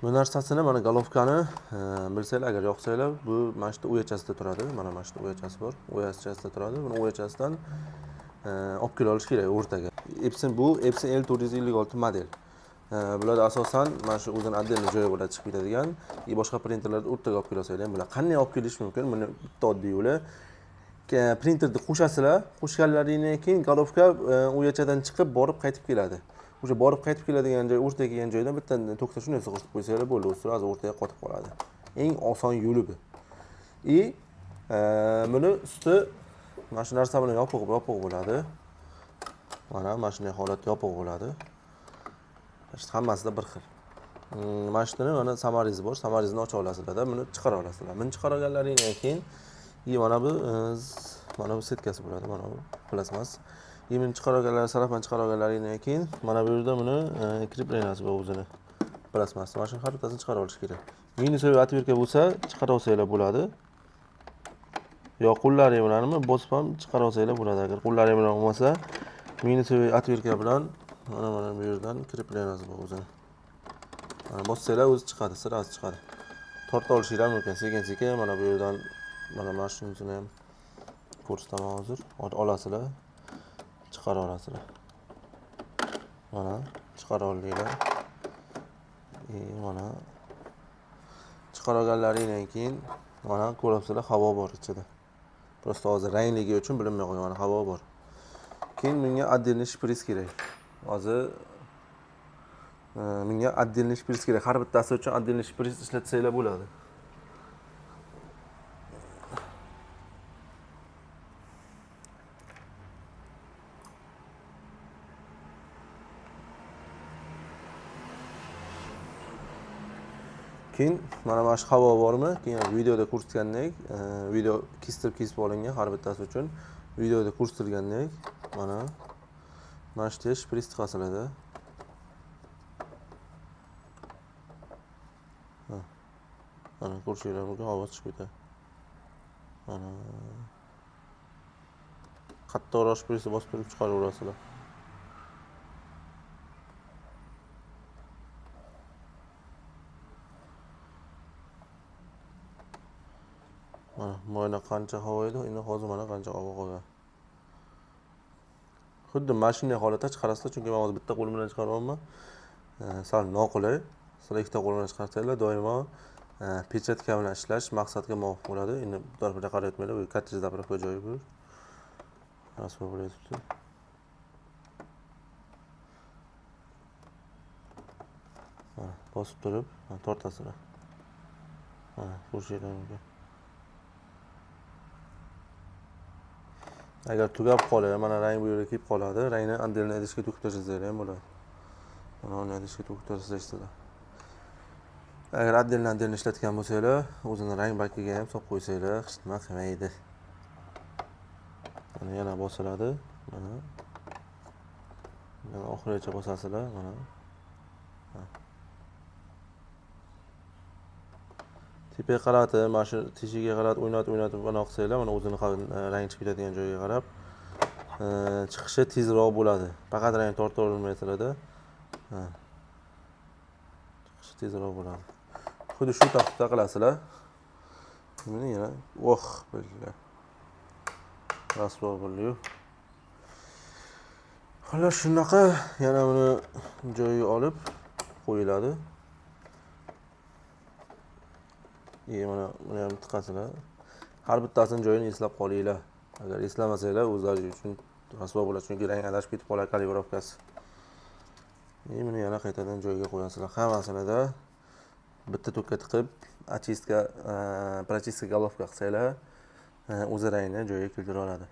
Bu narsasini mana golovkani bilsanglar agar yoqsanglar, bu mana shu o'yachasida turadi. Mana shu o'yachasi bor. O'yachasida turadi. Buni o'yachasidan olib kela olish kerak o'rtaga. Bu Epson L456 model. Bular asosan mana shu o'zini отдельный joyi bo'ladi chiqib ketadigan. Boshqa printerlarda o'rtaga olib kelsanglar ham bo'ladi. Qanday olib kelish mumkin? Buni bitta oddiy yo'li. Printerni qo'shasizlar, qo'shganlaringdan keyin golovka o'yachadan chiqib borib qaytib keladi. O'sha borib qaytib keladigan joy, o'rtaga kelgan joydan bitta to'xta shunday qo'shib qo'ysanglar bo'ldi, o'stirib o'rtaga qotib qoladi. Eng oson yo'li bu. Buni usti mana shu narsa bilan yopiq bo'ladi. Mana shunday holatda yopiq bo'ladi. Hammasida bir xil. Mana shuni mana samariz bor, samarizni ocha olasizlar-da, buni chiqara olasizlar. Buni chiqara olganlaringdan keyin mana bu setkasi bo'ladi, mana bu plasmas. Buni chiqara olganlar, sarafdan chiqara olganlaringdan keyin mana bu yerda buni kreplenasi bor o'zini. Plasmas. Mana shu har bittasini chiqara olish kerak. Minusoviy отвертка bo'lsa, chiqara olsanglar bo'ladi. Yo qo'llaring bilanmi bosib ham chiqara olsanglar bo'ladi. Agar qo'llaring bilan bo'lmasa, minusoviy отвертка bilan mana bu yerdan kreplenasi bor o'zini. Mana bossanglar o'zi chiqadi, sirasi chiqadi. Torta olishinglar mumkin. Sekin-sekin mana bu yerdan mana shunisini ham ko'rsataman hozir. Olasizlar. Chiqara olasizlar. Mana chiqara oldinglar. Mana chiqara olganlaringdan keyin mana ko'rasizlar, havo bor ichida. Prosta hozir rangligi uchun bilinmay qo'ygan, mana havo bor. Keyin bunga отдельный shpris kerak. Hozir bunga отдельный shpris kerak. Har bittasi uchun отдельный shpris ishlatsanglar bo'ladi. Keyin mana shu havo bormi? Keyin videoda ko'rsatgandek, video kesib olingan har bittasi uchun videoda ko'rsatilgandek mana shu shpris tiqasizlarda. Mana ko'rishinglar mumkin, havo chiqib ketadi. Mana qattiqroq shprisni bosib turib chiqaraverasizlar. Mana qancha havo edi, endi hozir mana qancha havo qolgan. Xuddi mashina holatda chiqarasizlar, chunki men hozir bitta qo'lim bilan chiqaryapman. Sal noqulay. Sizlar ikkita qo'l bilan chiqarsanglar, doimo pechatka bilan ishlash maqsadga muvofiq bo'ladi. Endi bu tarafga qarayotmanglar, bu kartej zapravka joyi bu. Rasvo bo'layapti. Bosib turib, tortasizlar. Ko'rishinglar mumkin. Agar tugab qoladi, mana rang bu yerga kelib qoladi, rangni отдельный idishga to'kib tashlasangiz ham bo'ladi. Mana uni idishga to'kib tashlaysizlar. Agar отдельный ishlatgan bo'lsanglar, o'zini rang bakiga ham solib qo'ysanglar, hech nima qilmaydi. Mana yana bosiladi, mana. Yana oxirigacha bosasizlar, mana. Tepaga qaratib, mana shu teshigiga qarab o'ynatib mana qilsanglar, mana o'zini rang chiqib ketadigan joyga qarab chiqishi tezroq bo'ladi. Faqat rang tortavermaysizlar-da. Chiqishi tezroq bo'ladi. Xuddi shu tartibda qilasizlar. Buni yana billah. Rasvo bo'ldi-yu. Xo'sh, shunaqa yana buni joyiga olib qo'yiladi. Mana buni ham tiqasizlar. Har bittasini joyini eslab qolinglar. Agar eslamasanglar, o'zlaringiz uchun rasvo bo'ladi, chunki rang adashib ketib qoladi kalibrovkasi. Buni yana qaytadan joyiga qo'yasizlar. Hammasini-da bitta to'kka tiqib, prochistka golovka qilsanglar, o'zi rangni joyiga keltira oladi.